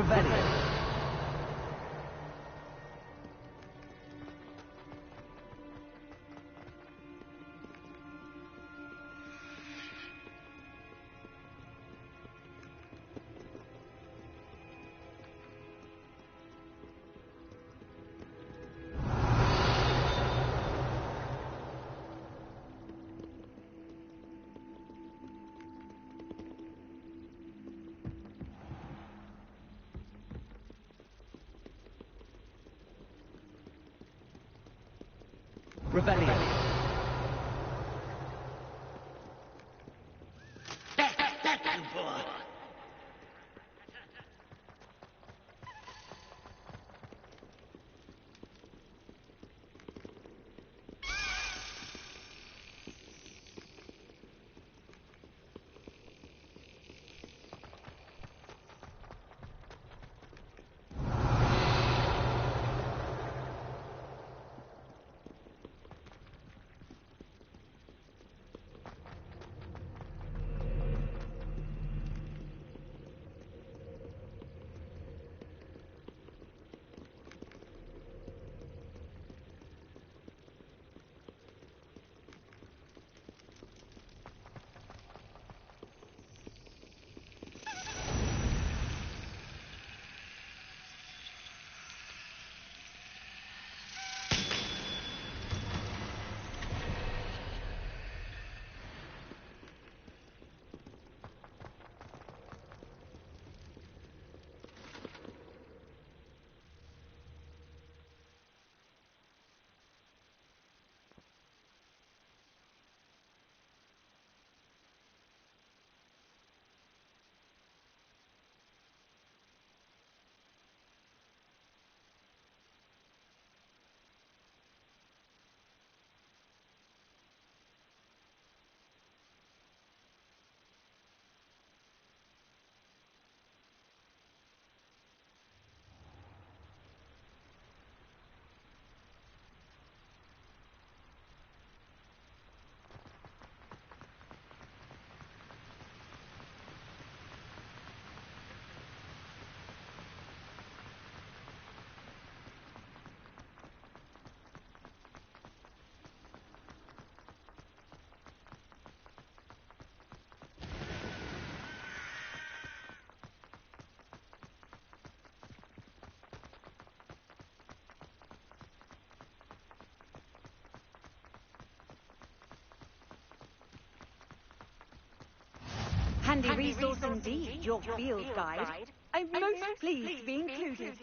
Revelio. Revelio. Handy resource indeed, your field guide. I'm most pleased to be included.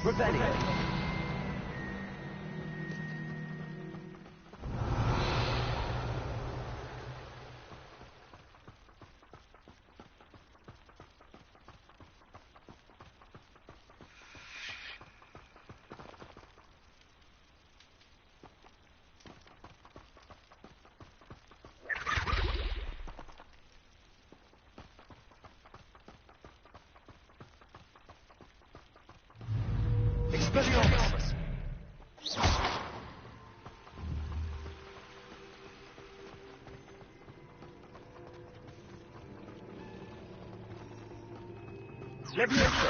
Revelio. Expelliarmus! Levioso!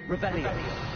Revelio.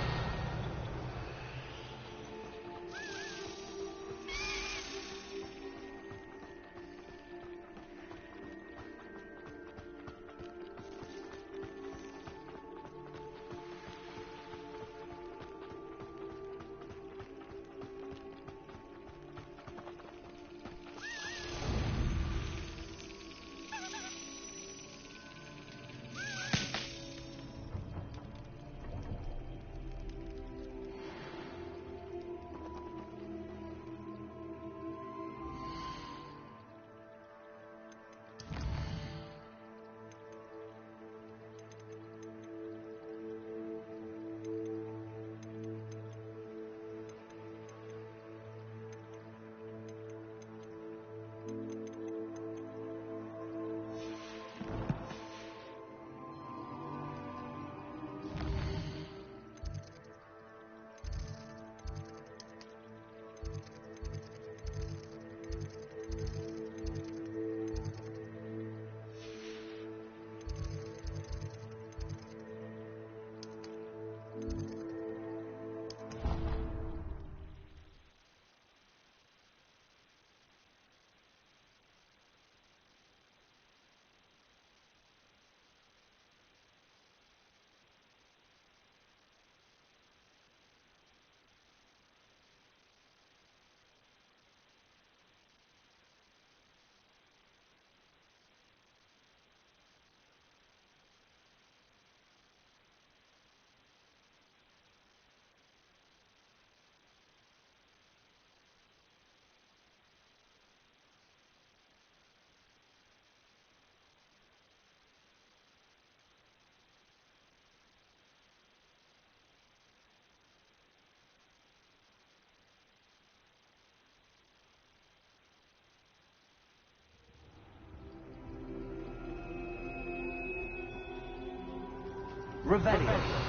Revelio.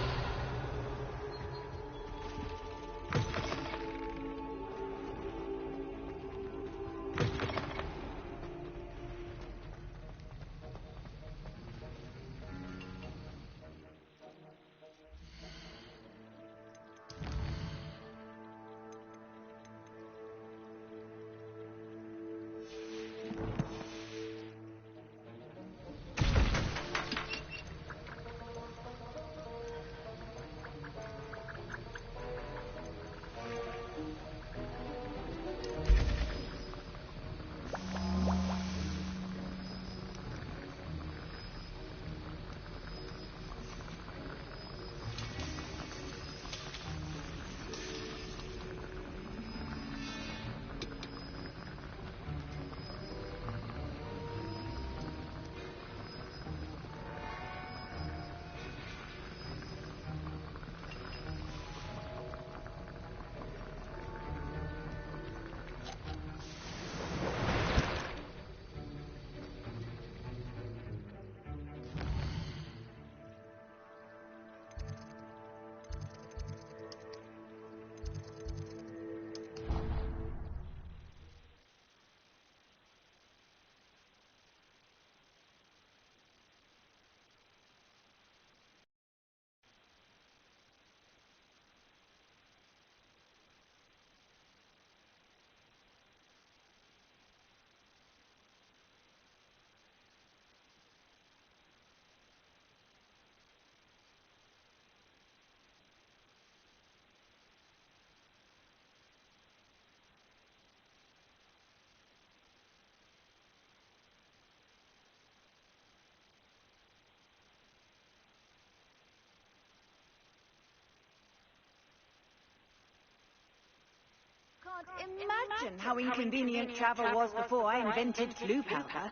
Imagine how inconvenient travel was before I invented flu powder.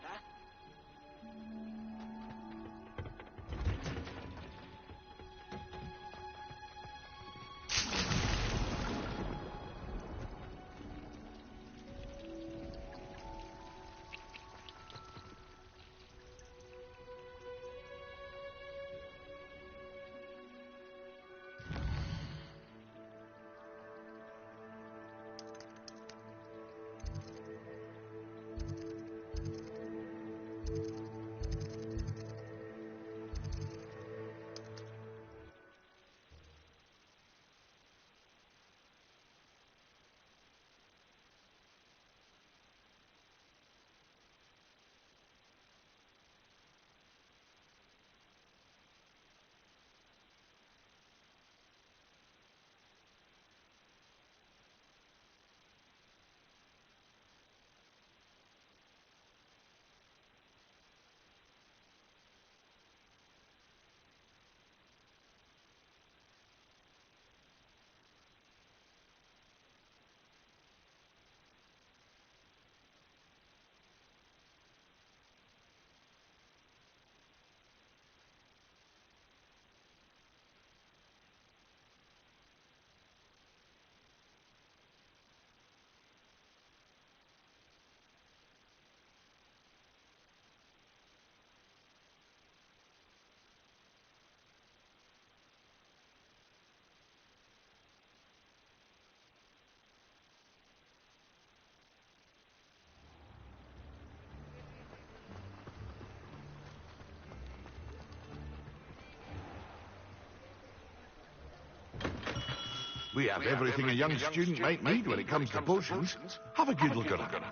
We have everything a young student might need when it comes to potions. Have a good look around.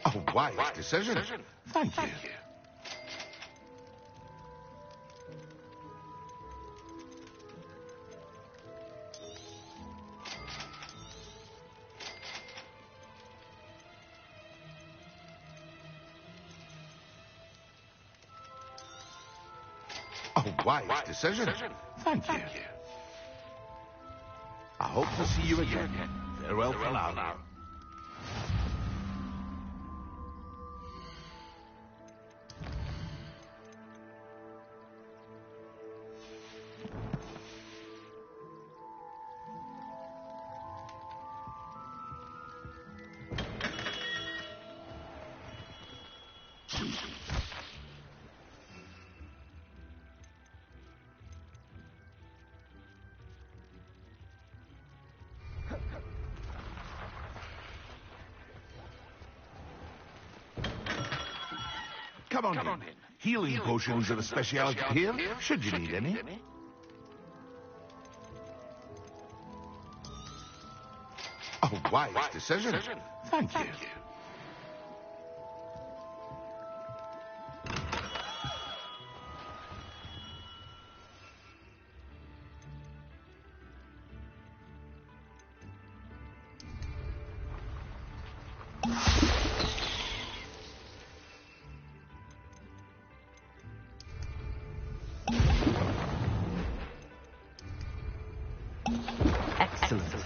A wise decision. Thank you. A wise decision. Thank you. I hope to see you again. Farewell for now. Come on in. Healing potions are a speciality here, should you need any. A wise decision. Thank you. Excellent.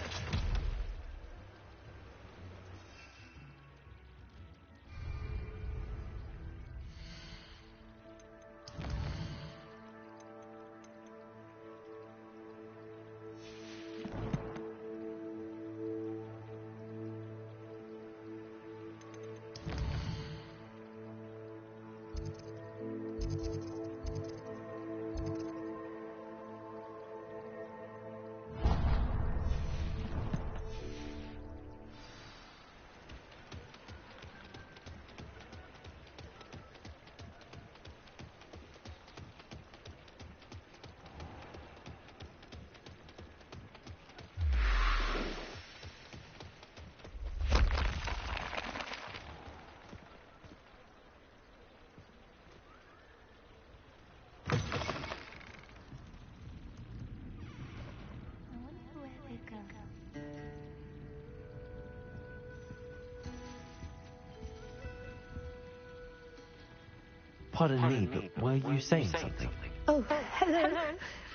Pardon me, but were you saying something? Oh, hello.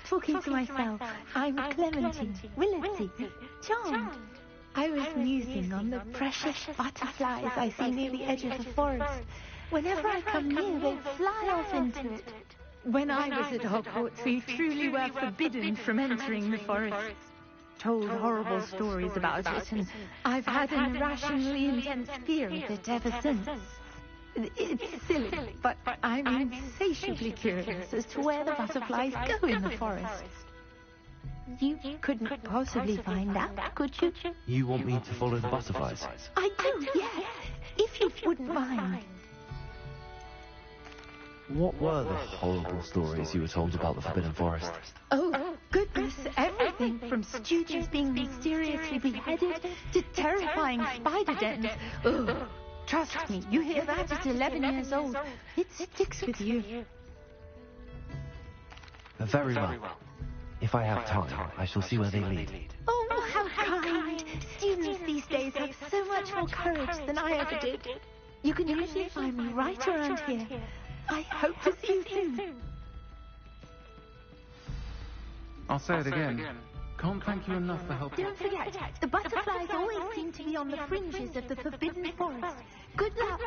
Talking to myself. I'm Clementine, Willetsy, charmed. I was musing on the precious butterflies I see near the edge of the forest. Whenever I come near, they fly off into it. When I was at Hogwarts, we truly were forbidden from entering the forest. Told horrible stories about it, and I've had an irrationally intense fear of it ever since. It's silly, but I'm insatiably curious as to where the butterflies go in the forest. You couldn't possibly find out, could you? You want me to follow the butterflies? I do, yes, if you wouldn't mind. What were the horrible stories you were told about the Forbidden Forest? Oh, goodness, everything from students being mysteriously beheaded to terrifying spider dens. Ugh. Trust me, you hear that at 11 years old. It sticks with you. Very well. If I have time, I shall see where they lead. Oh, how kind. Students these days have so much more courage than I ever did. You can usually find me right around here. I hope to see you soon. I'll say it again. Can't thank you enough for helping. Don't forget, the butterflies always seem to be on the fringes of the Forbidden Forest. Good luck.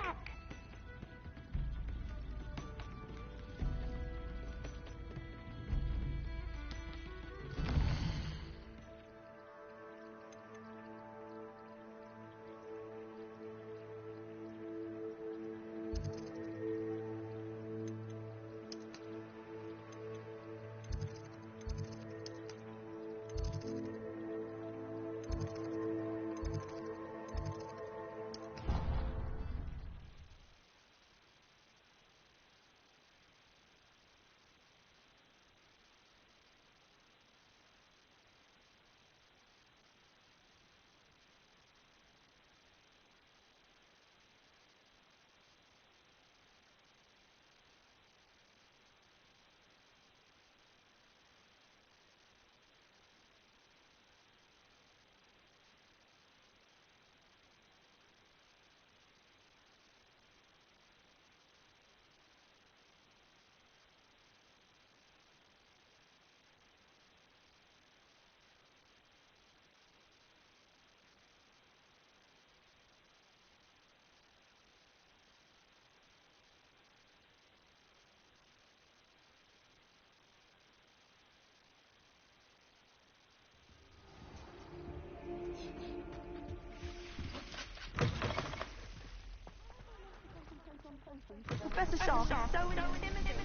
Professor Shaw is so intimidating.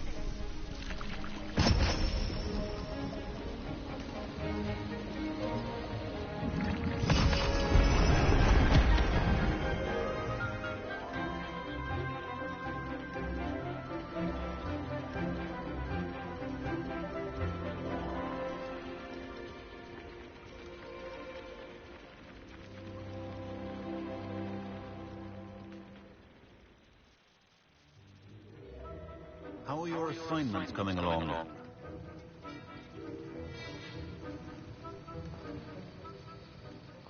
are your assignments coming along?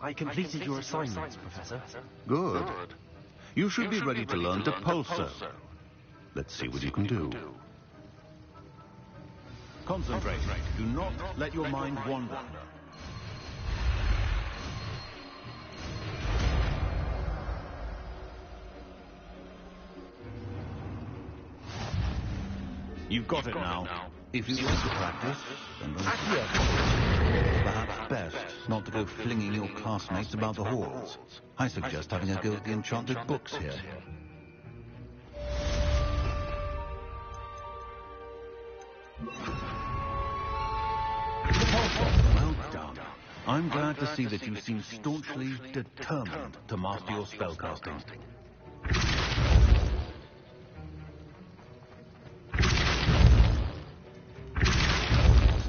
I completed your assignments, Professor. Good. You should be ready to learn to pulso. Let's see what you can do. Concentrate. Do not let your mind wander. You've got it now. If you'd like to practice, then perhaps best not to go flinging your classmates about the halls. I suggest having a go at the enchanted books here. Well done. I'm glad to see that you seem staunchly determined to master your spellcasting.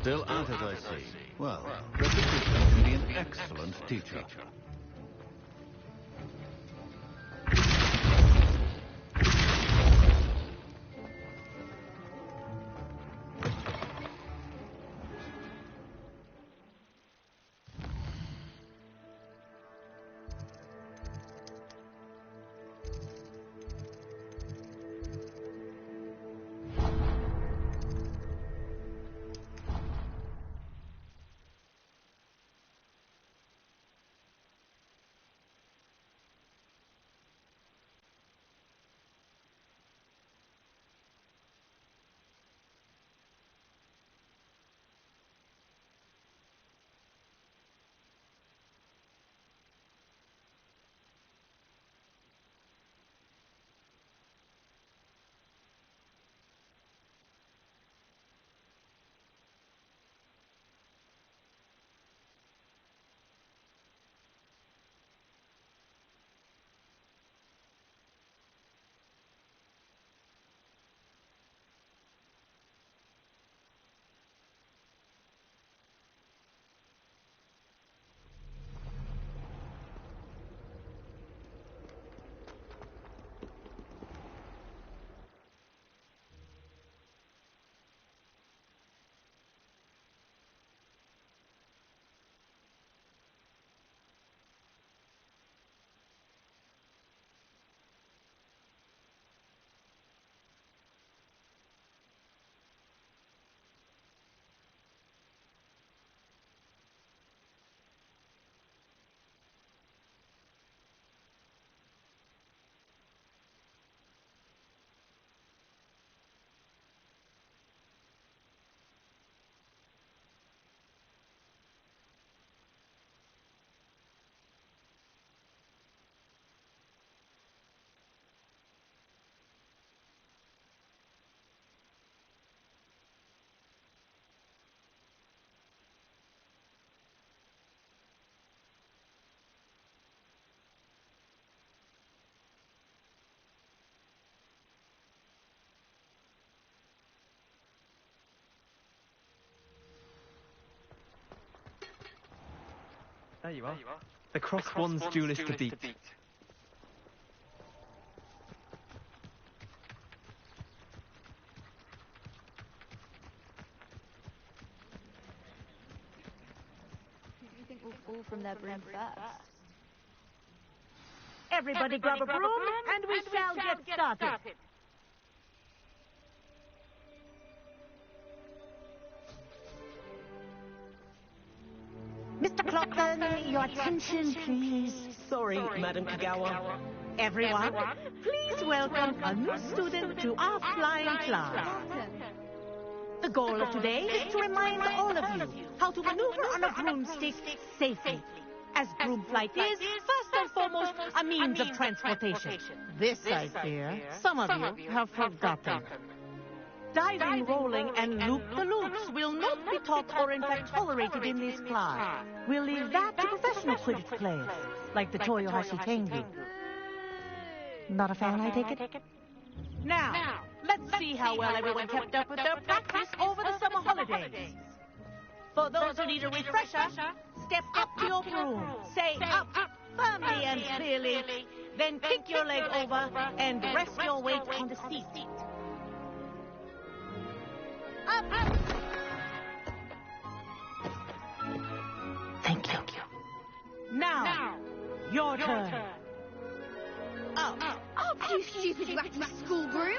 Still at it, I see. Well, repetition can be an excellent teacher. There you are. The Cross-Wands duelist to beat. Do you think we'll fall from their broom first? Everybody grab a broom, and we shall get started. Mr. Clockton, your attention, please. Sorry, Madam Kagawa. Everyone, please welcome a new student to our flying class. The goal of today is to remind all of you how to maneuver on a broomstick safely, as broom flight is, first and foremost, a means of transportation. This, I fear, some of you have forgotten. Diving, rolling, and loop-the-loops will not be taught or in fact tolerated in this class. We'll leave that to professional Quidditch players, like the Toyohashi Tengu. Not a fan, I take it? Now, let's see how well everyone kept up with their practice over the summer holidays. For those who need a refresher, step up to your broom, say up, firmly and clearly, then kick your leg over and rest your weight on the seat. Thank you. Now, your turn. Up, you stupid ratty school groom!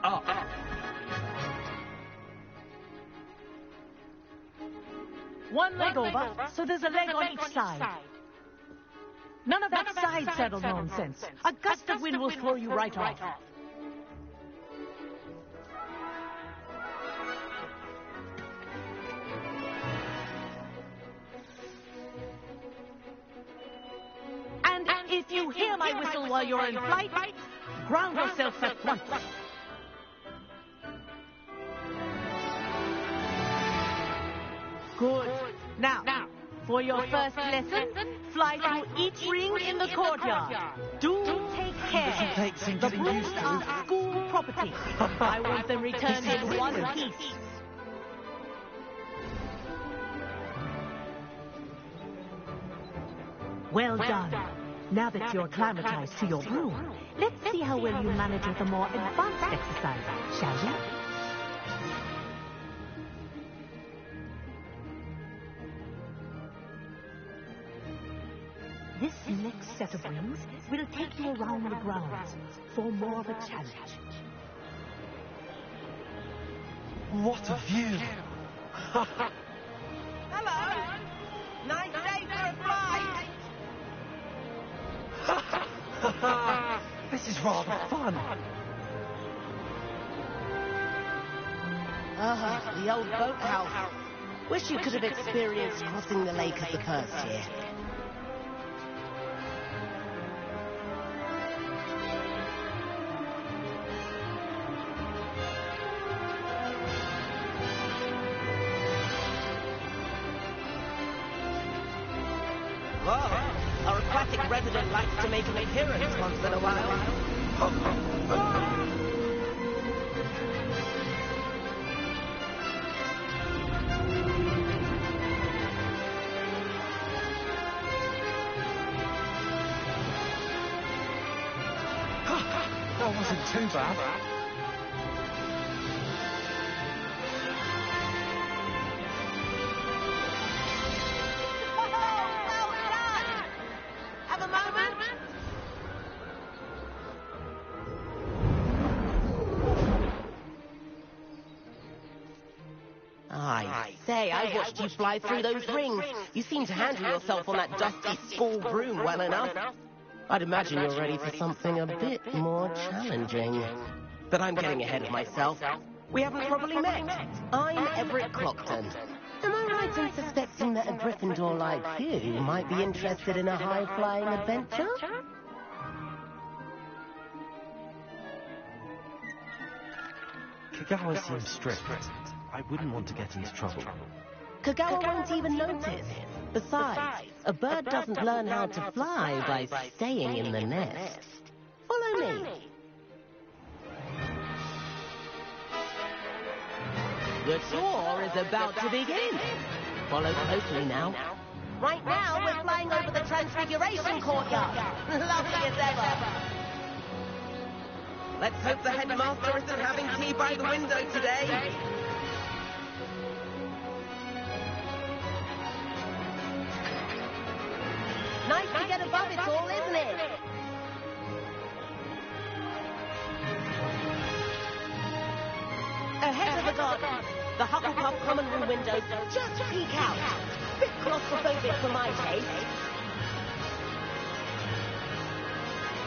Up. One leg over, so there's a leg on each side. None of that side saddle nonsense. A gust of wind will throw you right off. And if you hear my whistle while you're in flight, ground yourself at once. Good. Now, for your first lesson, fly through each ring in the courtyard. Do take care. The brooms are school property. I want them returned in one piece. Well done. Now that you're acclimatized to your broom, let's see how well you manage with a more advanced exercise, shall we? This next set of rings will take you around the grounds for more of a challenge. What a view! Hello. Nice day for a fly. This is rather fun. The old boathouse. Wish you could have experienced crossing the lake as a first year. Well, our aquatic resident likes to make an appearance once in a while. That wasn't too bad. Well done! Have a moment. I say, I watched you fly through those rings. You seem to handle yourself on that dusty school broom well enough. I'd imagine you're ready for something a bit more challenging. But I'm getting ahead of myself. We haven't properly met. I'm Everett Clockton. Am I right in suspecting that a Gryffindor like you might be interested in a high-flying adventure? Kagawa seems strict. I wouldn't want to get into trouble. Kagawa won't even notice. Besides, a bird doesn't learn how to fly by staying in the nest. Follow me. The tour is about to begin. Follow closely now. Right now, we're flying over the Transfiguration Courtyard. Lovely as ever. Let's hope the headmaster isn't having tea by the window today. Nice to get above it all, isn't it? Ahead of the garden, the Hufflepuff common room windows just peek out. Bit claustrophobic for my taste.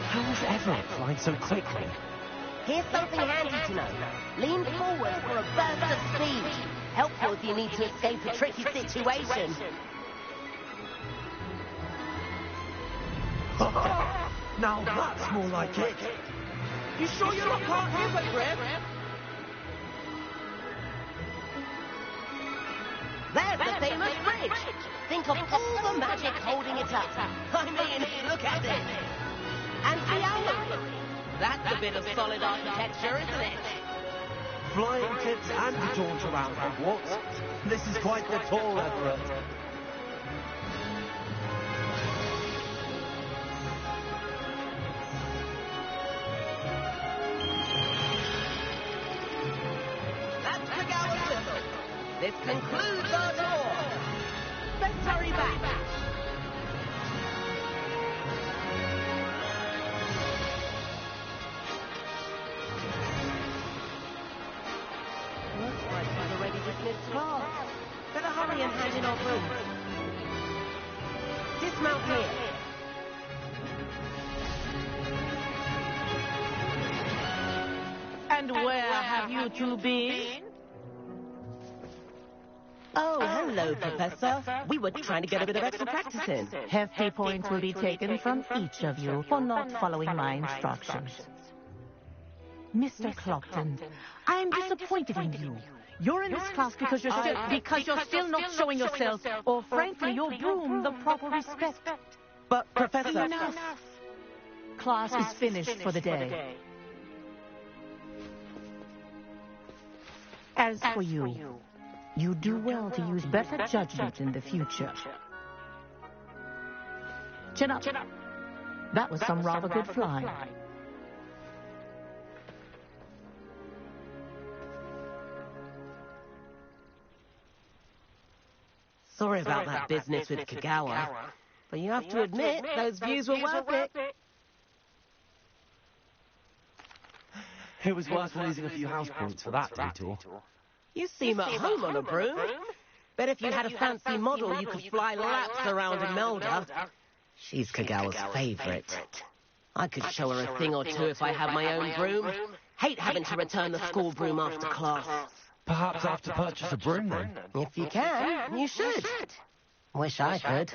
How is Everett flying so quickly? Here's something handy to know. Lean forward for a burst of speed. Helpful if you need to escape a tricky situation. Now that's more like it. You sure you're not part hypocrite? There's the famous bridge. Think of all the magic holding it up. I mean, look at it. And the owlery. That's a bit of solid architecture, isn't it? Flying tips and a jaunt around Hogwarts. This is quite the tour, Everett. This concludes our tour. Let's hurry back. Looks like we've already dismissed class. Better hurry and hand in our rooms. Dismount here. And where have you two been? Oh, hello, Professor. We were trying to get a bit of extra practice in. Hefty points will be taken from each of you for not following my instructions. Mr. Clopton, I am disappointed in you. You're in this class because you're still not showing yourself, or frankly, your broom, the proper respect. But, Professor... Enough. Class is finished for the day. As for you, you do well to use better judgment in the future. Chin up. That was some rather good flying. Sorry about that business with Kagawa, but you have to admit, those views were worth it. It was worth losing a few house points for that detour. You seem at home on a broom. Bet if you had a fancy model, you could fly laps around Imelda. She's Kagawa's favorite. I could show her a thing or two if I had my own broom. Hate having to return the school broom after class. Perhaps I have to purchase a broom then? If you can, you should. Wish I could.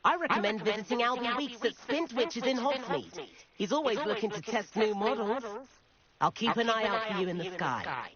I recommend visiting Albie Weeks at Spint, which is in Hogsmeade. He's always looking to test new models. I'll keep an eye out for you in the sky.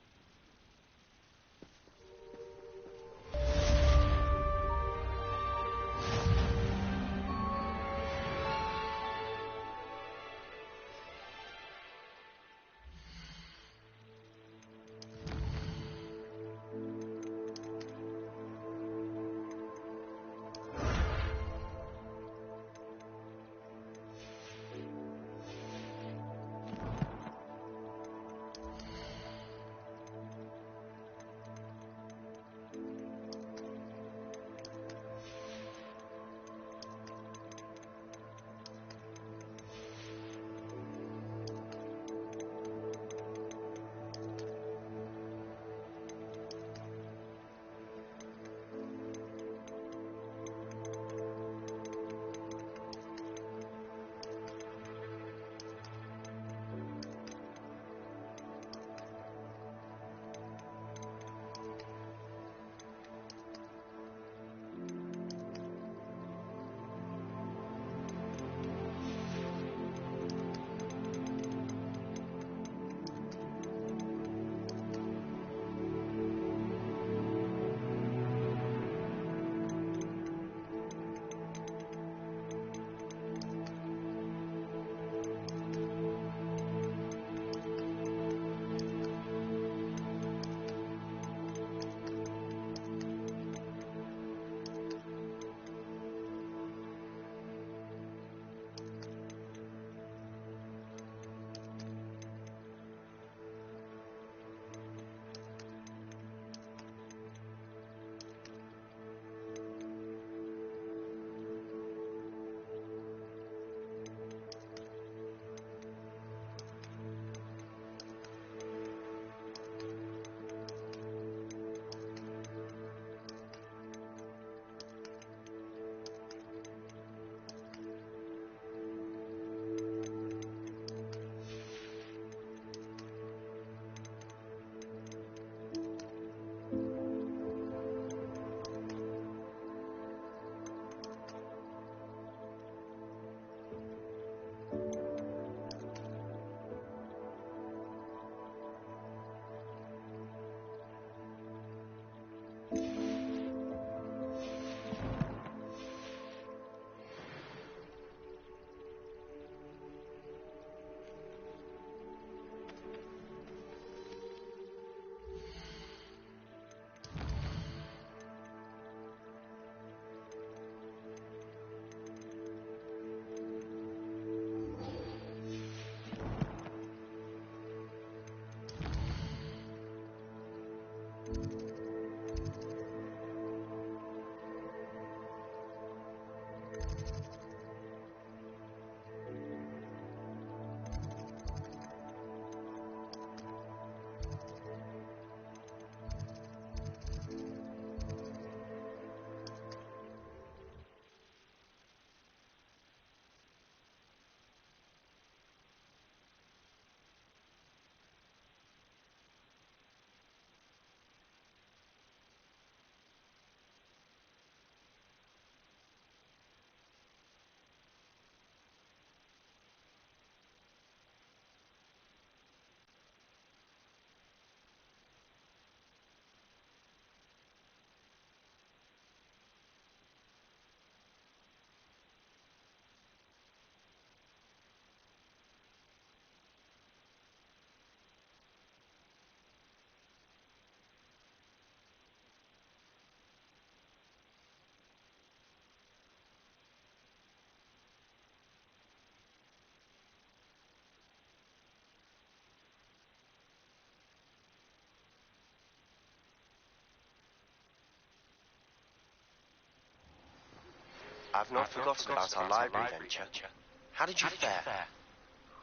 I've not forgotten about our library venture. How did you fare?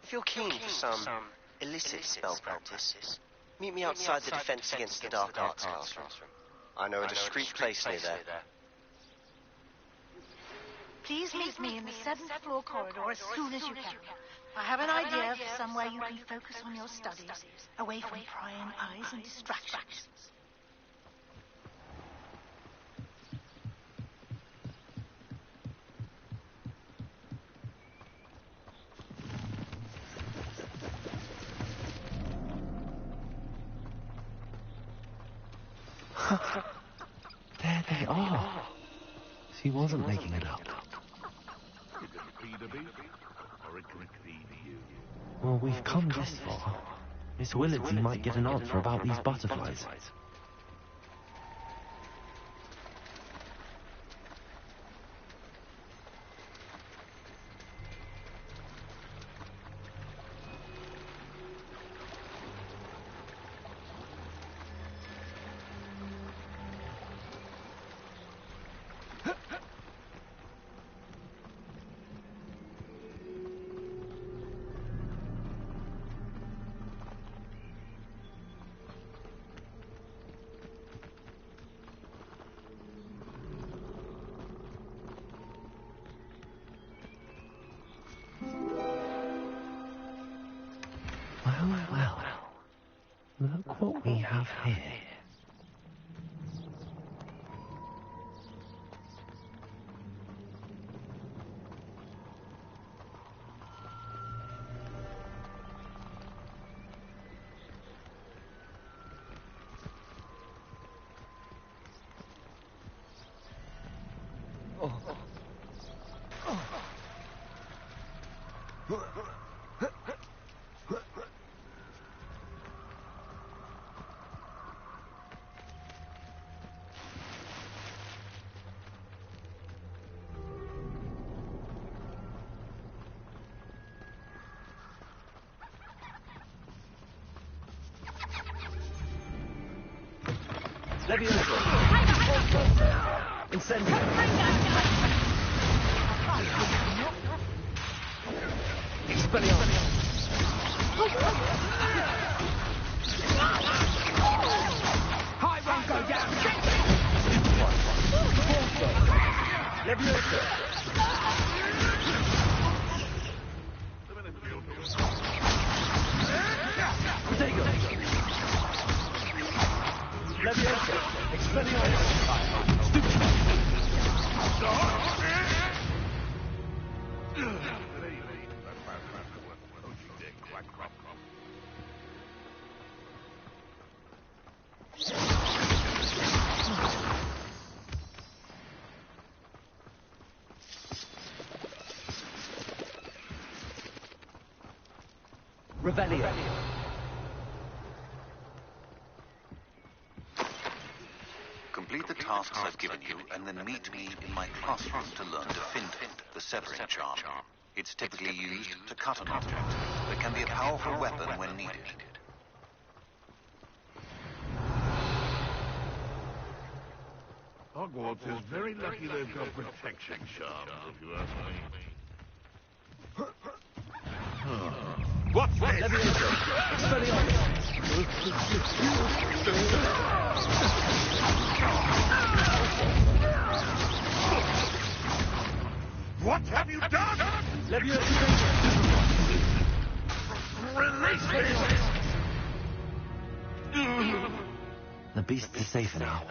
If you're keen for some illicit spell practice, meet me outside the Defense Against the Dark Arts classroom. I know a discreet place near there. Please meet me in the 7th floor corridor as soon as you can. I have an idea for somewhere you can focus on your studies, away from prying eyes and distractions. There they are. She wasn't making it up. Well, we've come this far. Miss Willardsey might get an answer about these butterflies. Well, look what we have here. Revelio. Complete the tasks I've given you, and then meet me in my classroom to learn Defend, the severing charm. It's typically used to cut an object, but can be a powerful weapon when needed. Hogwarts is very lucky they've got protection charms, if you ask me. What's this? What have you done? Release me! The beast is safe now.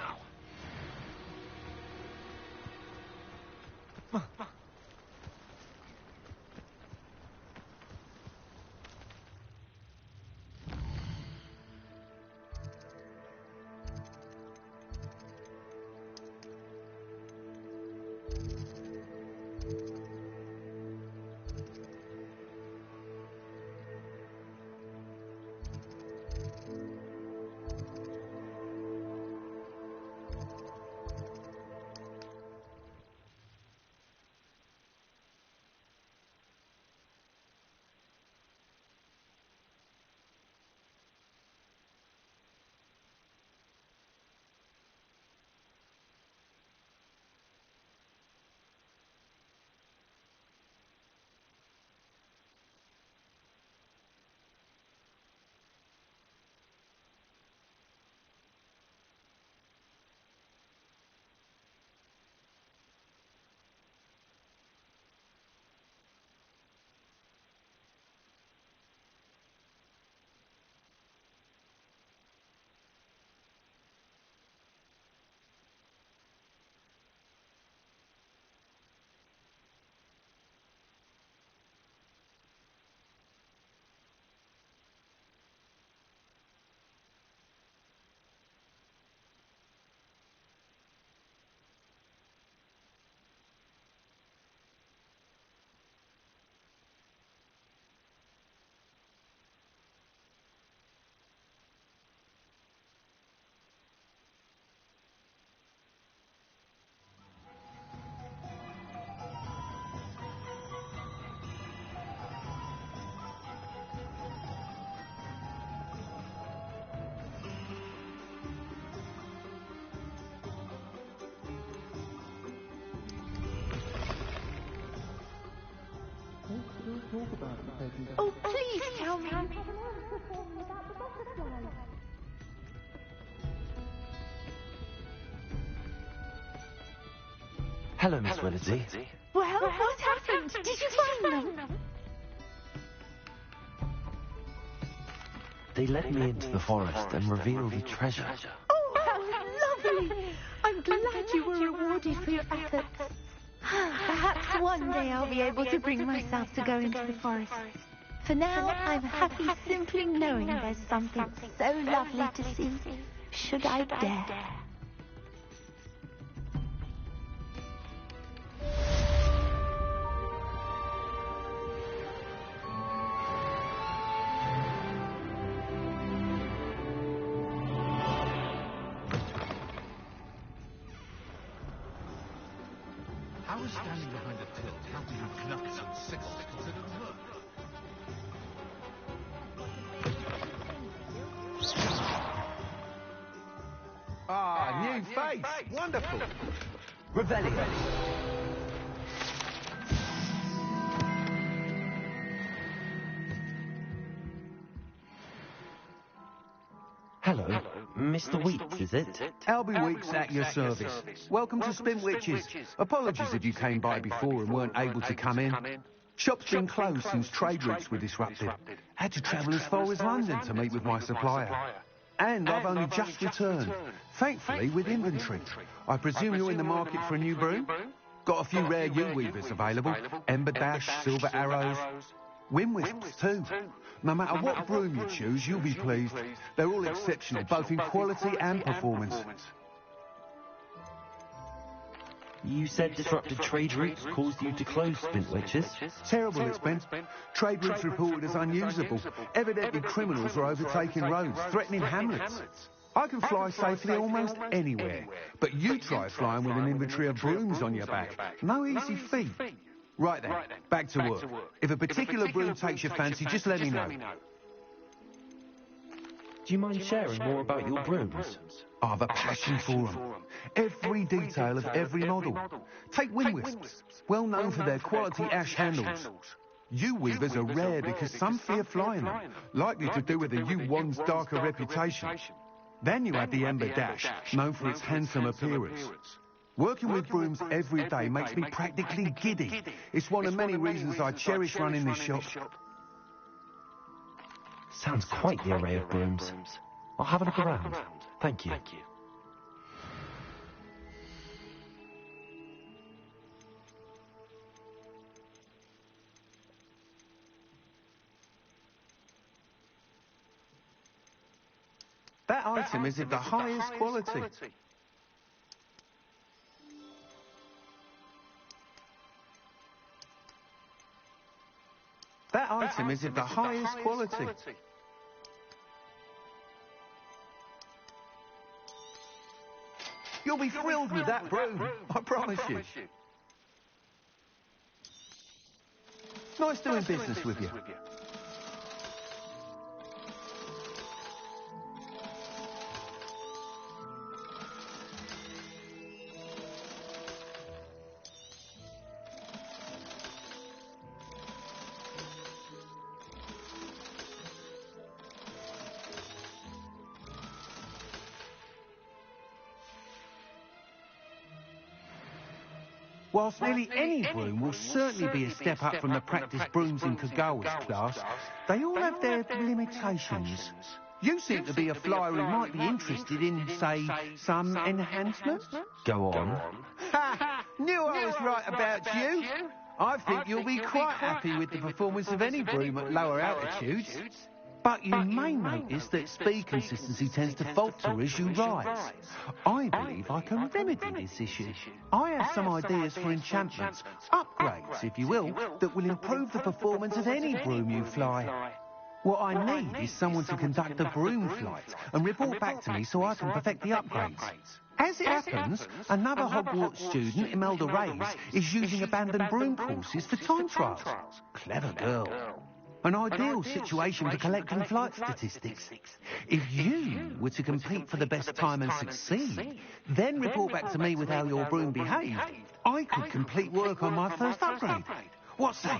Oh, please tell me. Hello, Miss Willardsey. Well, what happened? Did you find them? They led me into the forest and revealed the treasure. Oh, how lovely. I'm glad you were rewarded for your efforts. Perhaps one day I'll be able to bring myself to go into the forest. For now, I'm happy simply knowing there's something so lovely to see, should I dare. How is standing behind a tilt helping you knuckles and sickles considered work? Ah, new face! Wonderful! Revelio. Hello, Mr. Weeks, is it? Albie Weeks at your service. Welcome to Spintwitches. Apologies if you came by before and weren't able to come in. Shop's been closed since trade routes were disrupted. Had to travel as far as London to meet with my supplier. And I've only just returned, thankfully with inventory. I presume you're in the market for a new broom? Got a few rare yew-weavers available. Ember Dash, Silver Arrows. Wind Wisps too. No matter what broom you choose, you'll be pleased. They're all exceptional, both in quality and performance. You said disrupted trade routes caused you to close Spintwitches? Terrible it's been. Trade routes reported as unusable. Evidently criminals are overtaking roads, threatening hamlets. I can fly safely almost anywhere, but you try flying with an inventory of brooms on your back. No easy feat. Right then, back to work. If a particular broom takes your fancy, just let me know. Do you mind sharing more about your brooms? I've a passion for them. Every detail of every model. Take wind wisps, well known for their quality ash handles. Yew weavers are rare because some fear flying them, likely to do with the yew wand's darker reputation. Then you have the Ember Dash, known for its handsome appearance. Working with brooms every day makes me practically giddy. It's one of many reasons I cherish running this shop. Sounds quite the array of brooms. I'll have a look around. Thank you. That item is of the highest quality. That item is of the highest quality. You'll be thrilled with that broom, I promise you. Nice doing business with you. Whilst nearly any broom will certainly be a step up from the practice brooms in Kagawa's class, they all have their limitations. You seem to be a flyer who might be interested in, say, some enhancements? Go on. Ha! Knew I was right about you. I think you'll be quite happy with the performance of any broom at lower altitudes. But you may notice that speed consistency tends to falter as you rise. I believe I can remedy this issue. I have some ideas for enchantments, upgrades, if you will, that will improve the performance of any broom you fly. What I need is someone to conduct a broom flight and report back to me so I can perfect the upgrades. As it happens, another Hogwarts student, Imelda Reyes, is using abandoned broom courses for time trials. Clever girl. An ideal situation for collecting flight statistics. If you were to compete for the best time and succeed, then report back to me with how your broom behaved, I could complete work on my first upgrade. What say?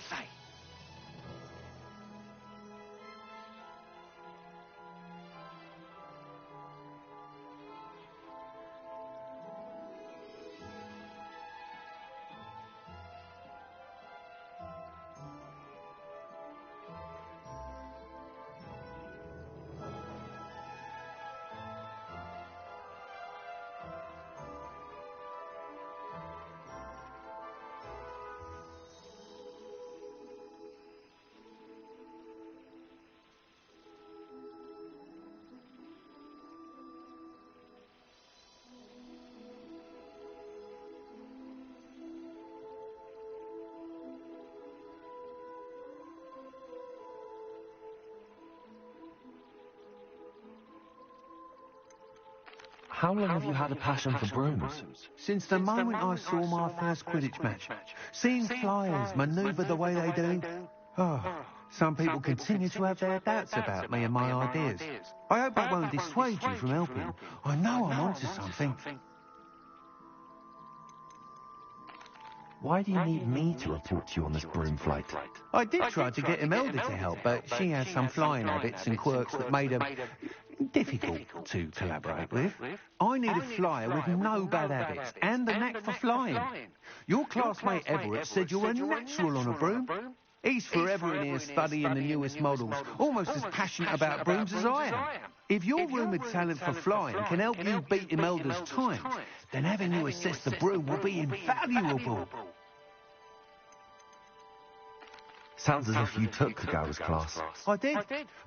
How long have you had a passion for brooms? Since the moment I saw my first Quidditch match. Seeing flyers manoeuvre the way they do. Oh, some people continue to have their doubts about me and my ideas. I hope that won't dissuade you from helping. I know I'm onto something. Why do you need me to report to you on this broom flight? I did try to get Imelda to help, but she has some flying habits and quirks that made her difficult to collaborate with. I need a flyer with no bad habits and a knack for flying. Your classmate Everett said you're a natural on a broom. He's forever in here studying the newest models, almost as passionate about brooms as I am. If your rumoured talent for flying can help you beat Imelda's times, then having you assess the broom will be invaluable. Sounds as if you took Kagawa's class. I did,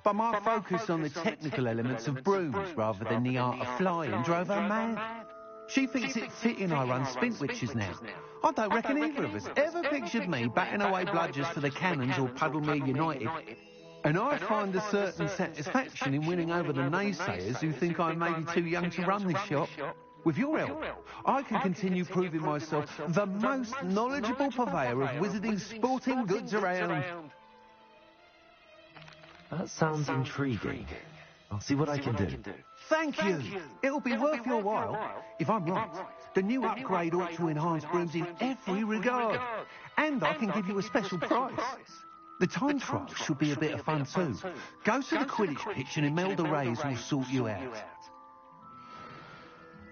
but my focus on the technical elements of brooms rather than the art of flying drove her mad. She thinks it fitting I run Spintwitches now. I don't reckon either of us ever pictured me batting away bludgers for the Cannons or Puddlemere United. And I find a certain satisfaction in winning over the naysayers who think I may be too young to run this shop. With your help, I can continue proving myself the most knowledgeable purveyor of wizarding sporting goods around. That sounds intriguing. I'll see what I can do. Thank you. It'll be worth your while. If I'm right, the new upgrade ought to enhance brooms in every regard. And I can give you a special price. The time trial should be a bit of fun too. Go to the Quidditch pitch and Imelda Reyes will sort you out.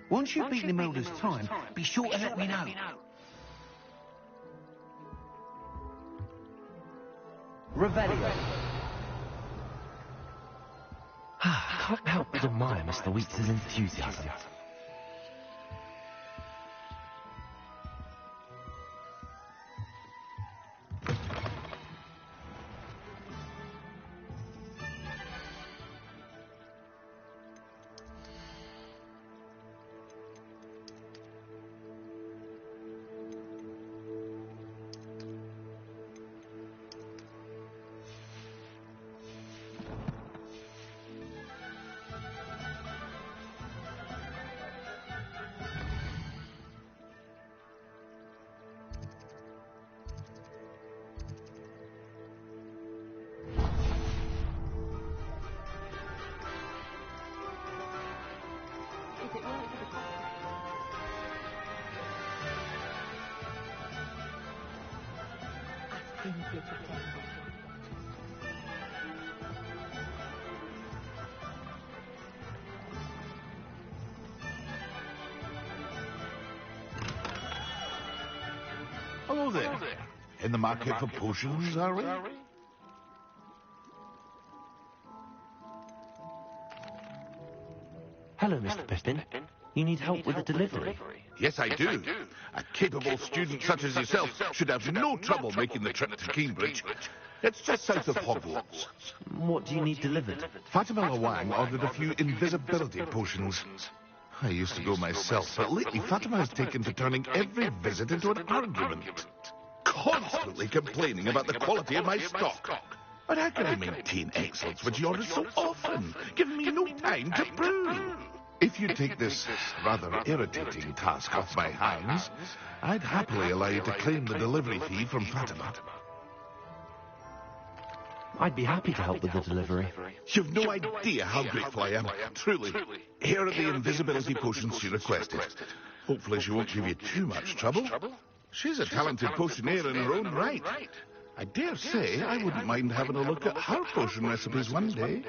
Once you've beaten Imelda's time, be sure to let me know. Revelio. I can't help but admire Mr. Weeks' enthusiasm. Hello there. In the market for potions, are we? Hello, Mr. Pippin. You need help with a delivery? Yes, I do. A capable student such as yourself should have no trouble making the trip to Cambridge. It's just south of Hogwarts. What do you need delivered? Fatima Wang ordered a few invisibility potions. I used to go myself, but lately Fatima has taken to turning every visit into an argument. Constantly complaining about the quality of my stock. But how can I maintain excellence when she orders so often, giving me no time to brew? If you take this rather irritating task off my hands, I'd happily allow you to claim the delivery fee from Fatima. I'd be happy to help with the delivery. You've no idea how grateful I am, truly. Here are the invisibility potions she requested. Hopefully she won't give you too much trouble. She's a talented potioneer in her own right. I dare say I wouldn't mind having a look at her potion recipes one day.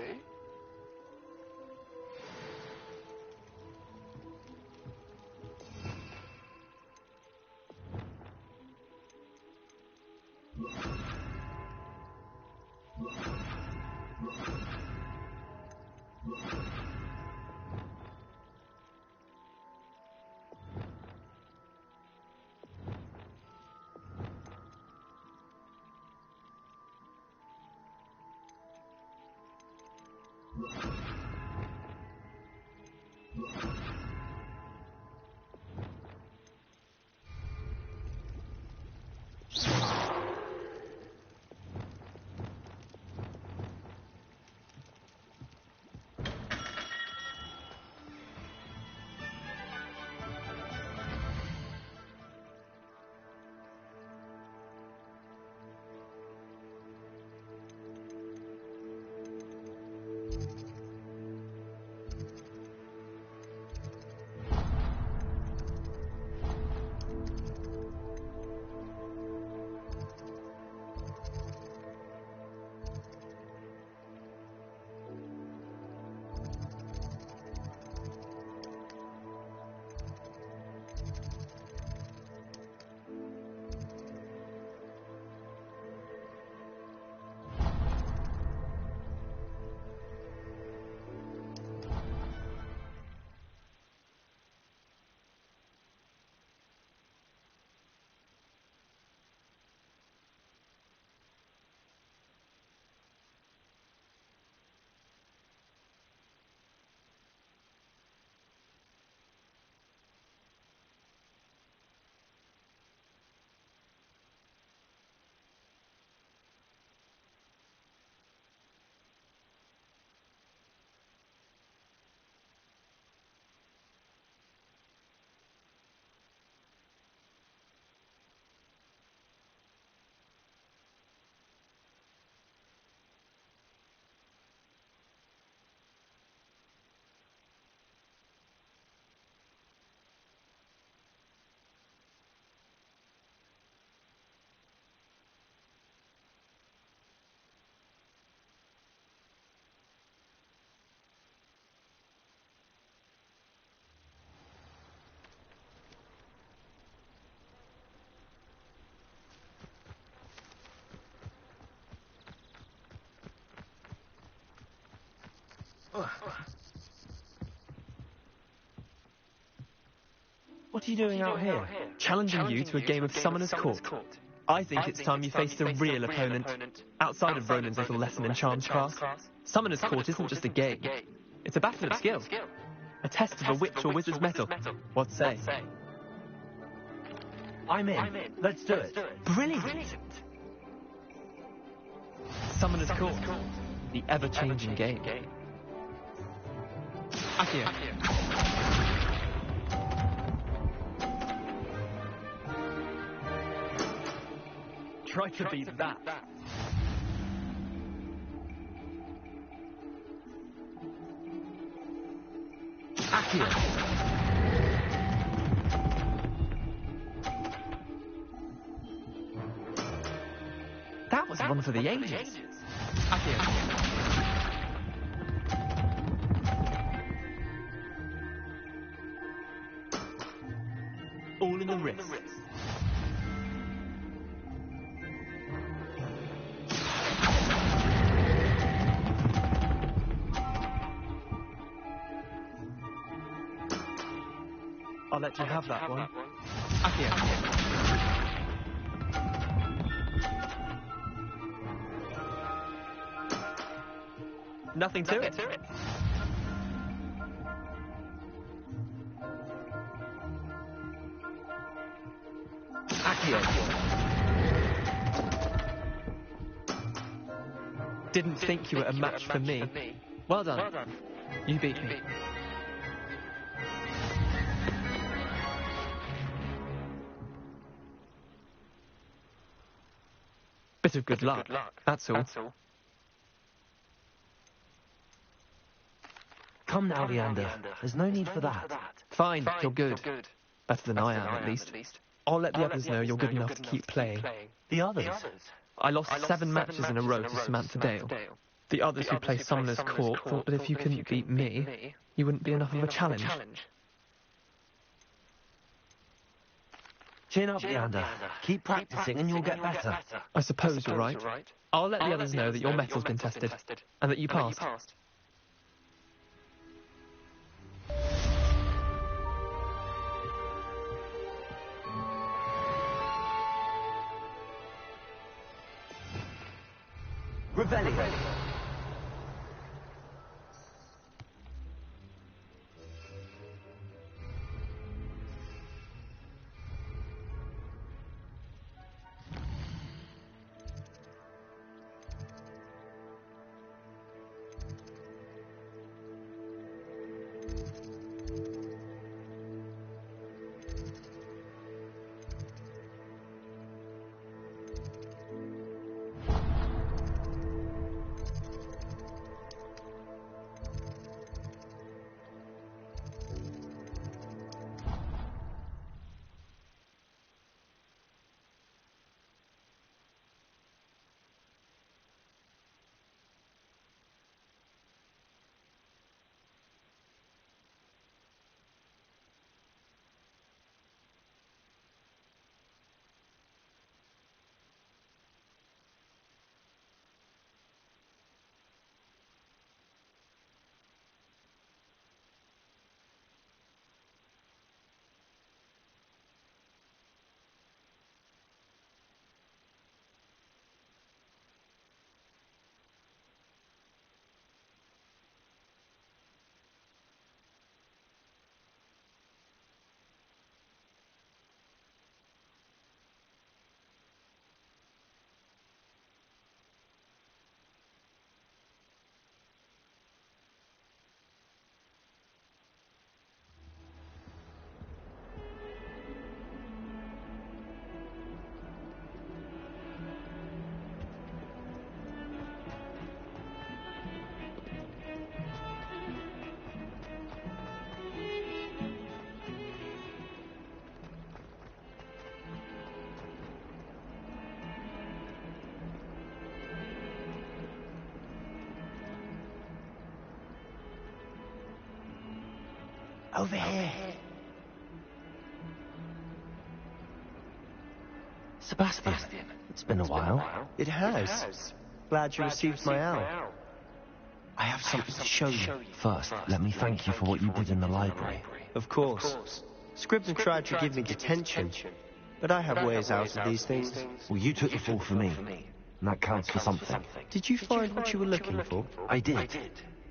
What are you doing out here? Challenging you to a game of Summoner's Court. I think it's time you face the real opponent, outside of Ronan's little lesson in charms class. Summoner's Court isn't just a game. It's a battle of skill. A test of a witch or wizard's mettle. What say? I'm in. Let's do it. Brilliant! Summoner's Court. The ever-changing game. Akio. Try to beat that. Akio. That was one for the ages. Akio. All in the wrist. I'll let you have that one. Akio. Nothing to it. Akio. Didn't think you were a match for me. Well done. You beat me. Bit of good luck, that's all. Come now, Leander. There's no need for that. Fine, you're good. Better than I am, at least. I'll let the others know you're good enough to keep playing. The others? I lost 7 matches in a row to Samantha Dale. The others who play Summoner's Court thought that if you couldn't beat me, you wouldn't be enough of a challenge. Chin up, Leander. Keep practicing and you'll get better. I suppose you're right. I'll let the others know that your metal's been tested, and that you passed. Rebellion. Over here. Sebastian, it's been a while. It has. Glad you received my owl. I have something to show you. First, let me thank you for what you did in the library. Of course. Scribner tried to give me detention, but I have ways out of these things. Well, you took the fall for me, and that counts for something. Did you find what you were looking for? I did,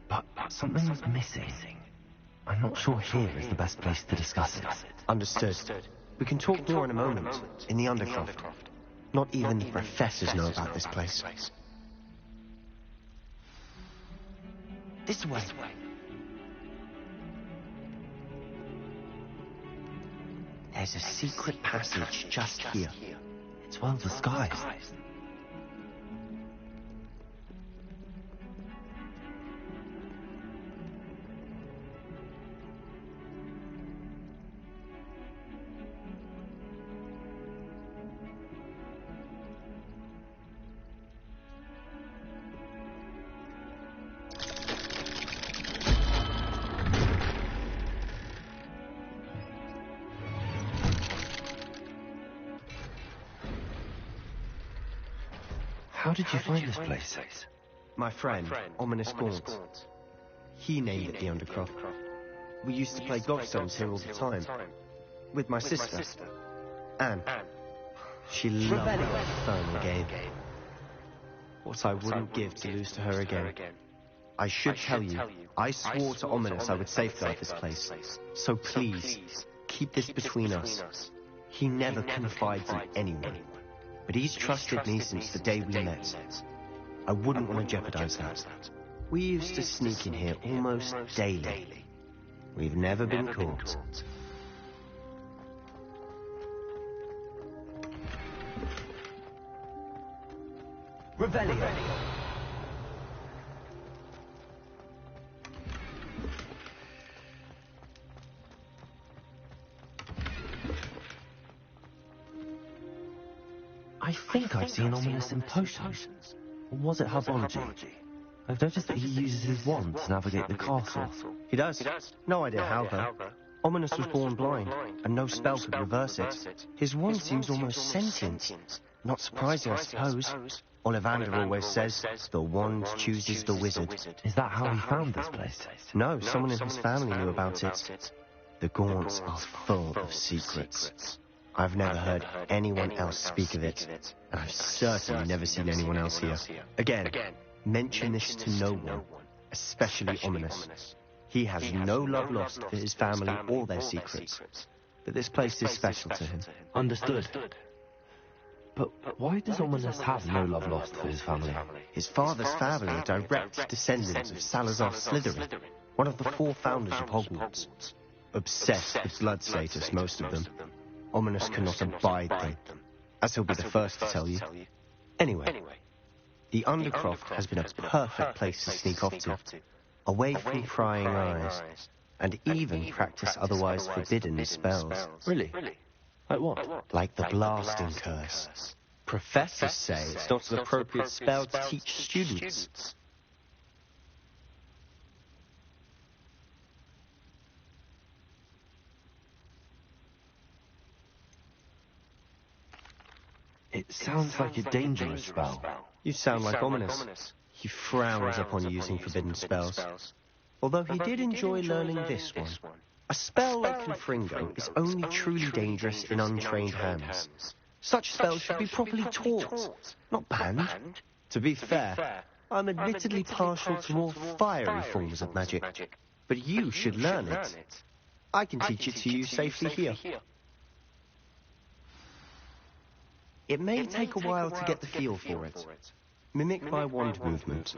but something was missing. I'm not sure here is the best place to discuss it. Understood. We can talk more in a moment, in the Undercroft. Not even the professors know about this place. This way. There's a secret passage just here. It's well disguised. How did you find this place? My friend, Ominous Gaunt. He named it the Undercroft. We used to play gobstones here all the time. With my sister, Anne. She loved the infernal game. What I wouldn't give to lose to her again. I should tell you, I swore to Ominous I would safeguard this place. So please, keep this between us. He never confides in anyone. But he's trusted me since the day we met. I wouldn't want to jeopardize that. We used to sneak in here almost daily. We've never been caught. Revelio. I think I've seen Ominous in potions. Or was it herbology? I've noticed that he uses his wand to navigate the castle. He does. No idea how, though. Ominous was born blind, and no spell could reverse it. His wand seems almost sentient. Not surprising, I suppose. Ollivander always says, the wand chooses the wizard. Is that how he found this place? No, someone in his family knew about it. The Gaunts are full of secrets. I've never heard anyone else speak of it, and I've certainly never seen anyone else here. Again, mention this to no one, especially Ominous. He has no love lost for his family or their secrets, but this place is special to him. Understood. But why does Ominous have no love lost for his family? His father's family are direct descendants of Salazar Slytherin, one of the 4 founders of Hogwarts. Obsessed with blood status, most of them. Ominous cannot abide them, as he'll be the first to tell you. Anyway, the Undercroft has been a perfect place to sneak off to, away from prying eyes, and even practice otherwise forbidden spells. Really? Like what? Like the blasting curse. Professors say it's not an appropriate spell to teach students. It sounds like a dangerous spell. You sound like Ominous. He frowns upon using forbidden spells. Although he did enjoy learning this one. A spell like Confringo is only truly dangerous in untrained hands. Such spells should be properly taught, not banned. To be fair, I'm admittedly partial to more fiery forms of magic, but you should learn it. I can teach it to you safely here. It may take a while to get the feel for it. Mimic my wand movement.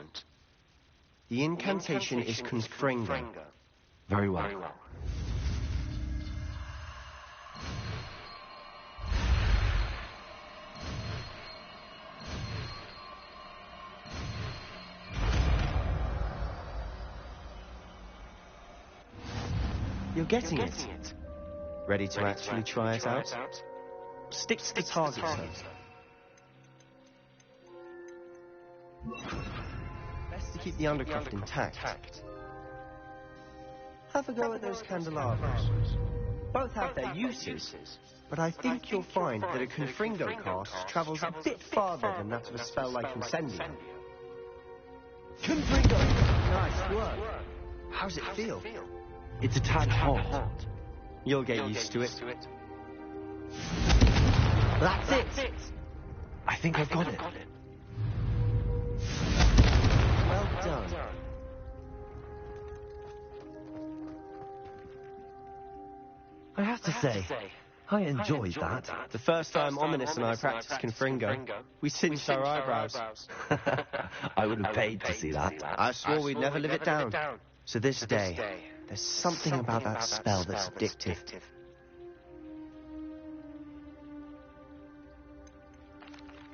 The incantation is Confringo. Very well. You're getting it. Ready to actually try it out? Stick to the target zone. Best to keep the Undercroft intact. Have a go at those candelabras. Both have their uses, but I think you'll find that a Confringo cast travels a bit farther than that of a spell like Incendio. Confringo! nice work. How's it feel? It's a tad hot. You'll get used to it. That's it. I think I've got it. Well done. I have to say, I enjoyed that. The first time Ominous and I practiced Confringo, we singed our eyebrows. I would have paid to see that. I swore we'd never live it down. So this day, there's something about that spell that's addictive.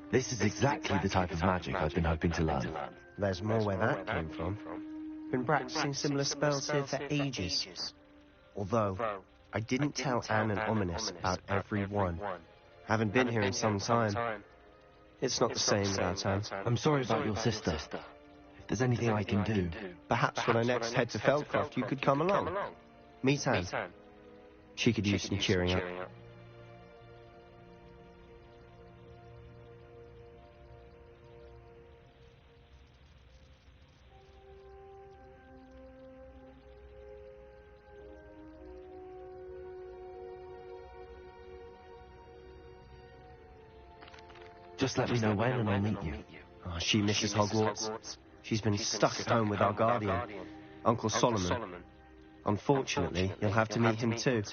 This is exactly the type of magic I've been hoping to learn. There's more where that came from. Been practicing similar spells here for ages. Although, I didn't tell Anne and Ominous about every one. Haven't been here in some time. It's not the same without Anne. I'm sorry about your sister. If there's anything I can do... Perhaps when I next head to Feldcroft, you could come along. Meet Anne. She could use some cheering up. Just let me know when and I'll meet you. Oh, she misses Hogwarts. She's been stuck at home with our guardian, Uncle Solomon. Unfortunately, you'll have to meet him too.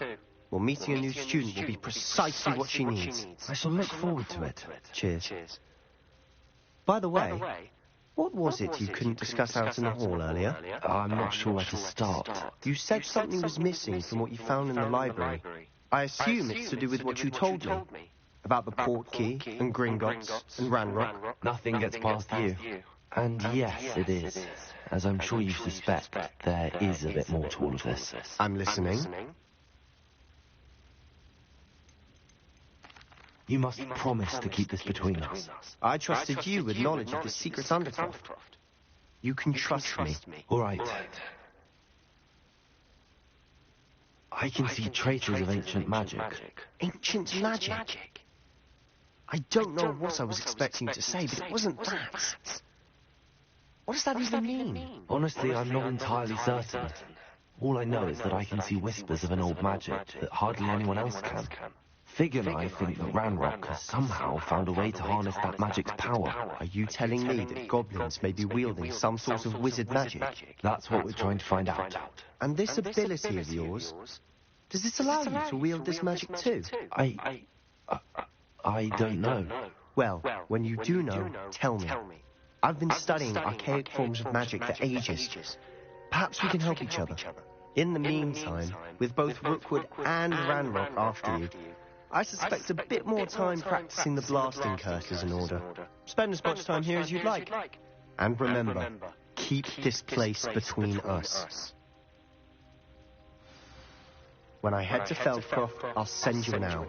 Well, meeting a new student will be precisely what she needs. I shall look forward to it. Cheers. By the way, what was it you couldn't discuss out in the hall earlier? I'm not sure where to start. You said something was missing from what you found in the library. I assume it's to do with what you told me. About the port key, and Gringotts, and Ranrock. Nothing gets past you. And yes, it is. As I'm sure you suspect, there is a bit more to all of this. I'm listening. You must promise to keep this between us. I trusted you with knowledge of the secret Undercroft. You can trust me. All right. I can see traces of ancient magic. Ancient magic? I don't know what I was expecting to say, but it wasn't that. What does that even mean? Honestly, I'm not entirely certain. All I know is that I can see whispers of an old magic that hardly anyone else can. Fig and I think that Ranrock has somehow found a way to harness that magic's power. Are you telling me that goblins may be wielding some sort of wizard magic? That's what we're trying to find out. And this ability of yours, does this allow you to wield this magic too? I don't know. Well, when you do know, tell me. I've been studying archaic forms of magic for ages. Perhaps we can help each other. In the meantime, with both Rookwood and Ranrock after you, I suspect a bit more time practicing the blasting curse is in order. Spend as much time here as you'd like. And remember, keep this place between us. When I head to Feldcroft, I'll send you an owl.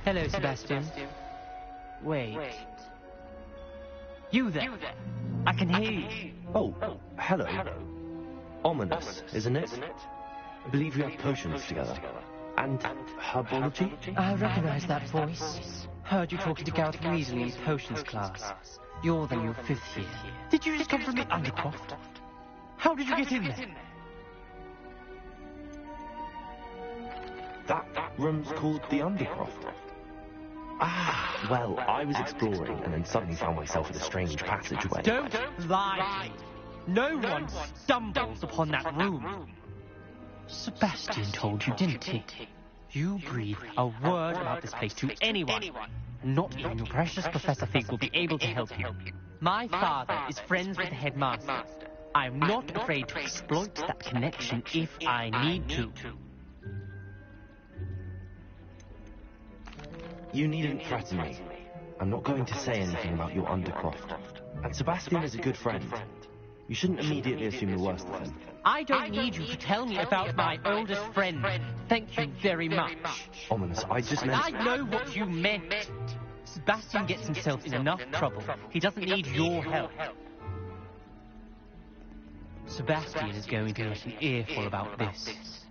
Hello, Sebastian. Wait. You there? I can hear you. Oh, hello. Ominous, isn't it? I believe we have potions together. And herbology? I recognize that voice. Heard you talking to Gareth Weasley in potions class. You're then your 5th year. Did you just come from the Undercroft? How did you get in there? That room's called the Undercroft. Ah, well, I was exploring and then suddenly found myself in a strange passageway. Don't lie to me. No one stumbles upon that room. Sebastian told you, didn't he? You breathe a word about this place to anyone, and not even your precious Professor Fig will be able to help you. My father is friends with the headmaster. I'm not afraid to exploit that connection if I need to. You needn't threaten me. I'm not going to say anything about your Undercroft. And Sebastian is a good friend. You shouldn't immediately assume the worst of him. I don't need you to tell me about my oldest friend. Thank you very much. Ominous, I just meant... I know what you meant. Sebastian gets himself in enough trouble. He doesn't need your help. Sebastian is going to get an earful about this.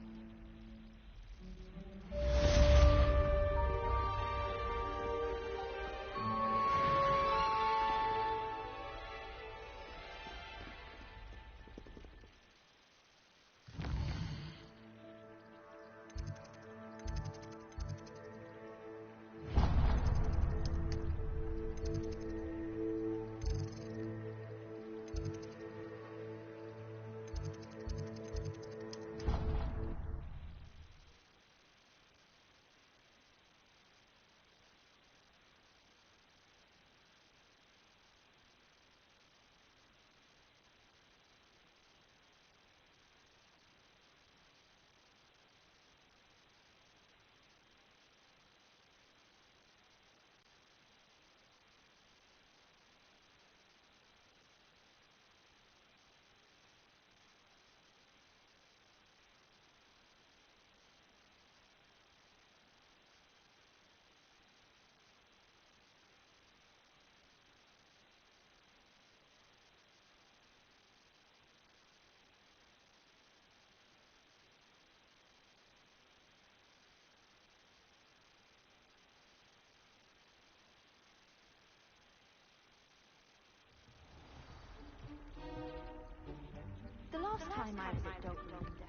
The last time I was at Dogland,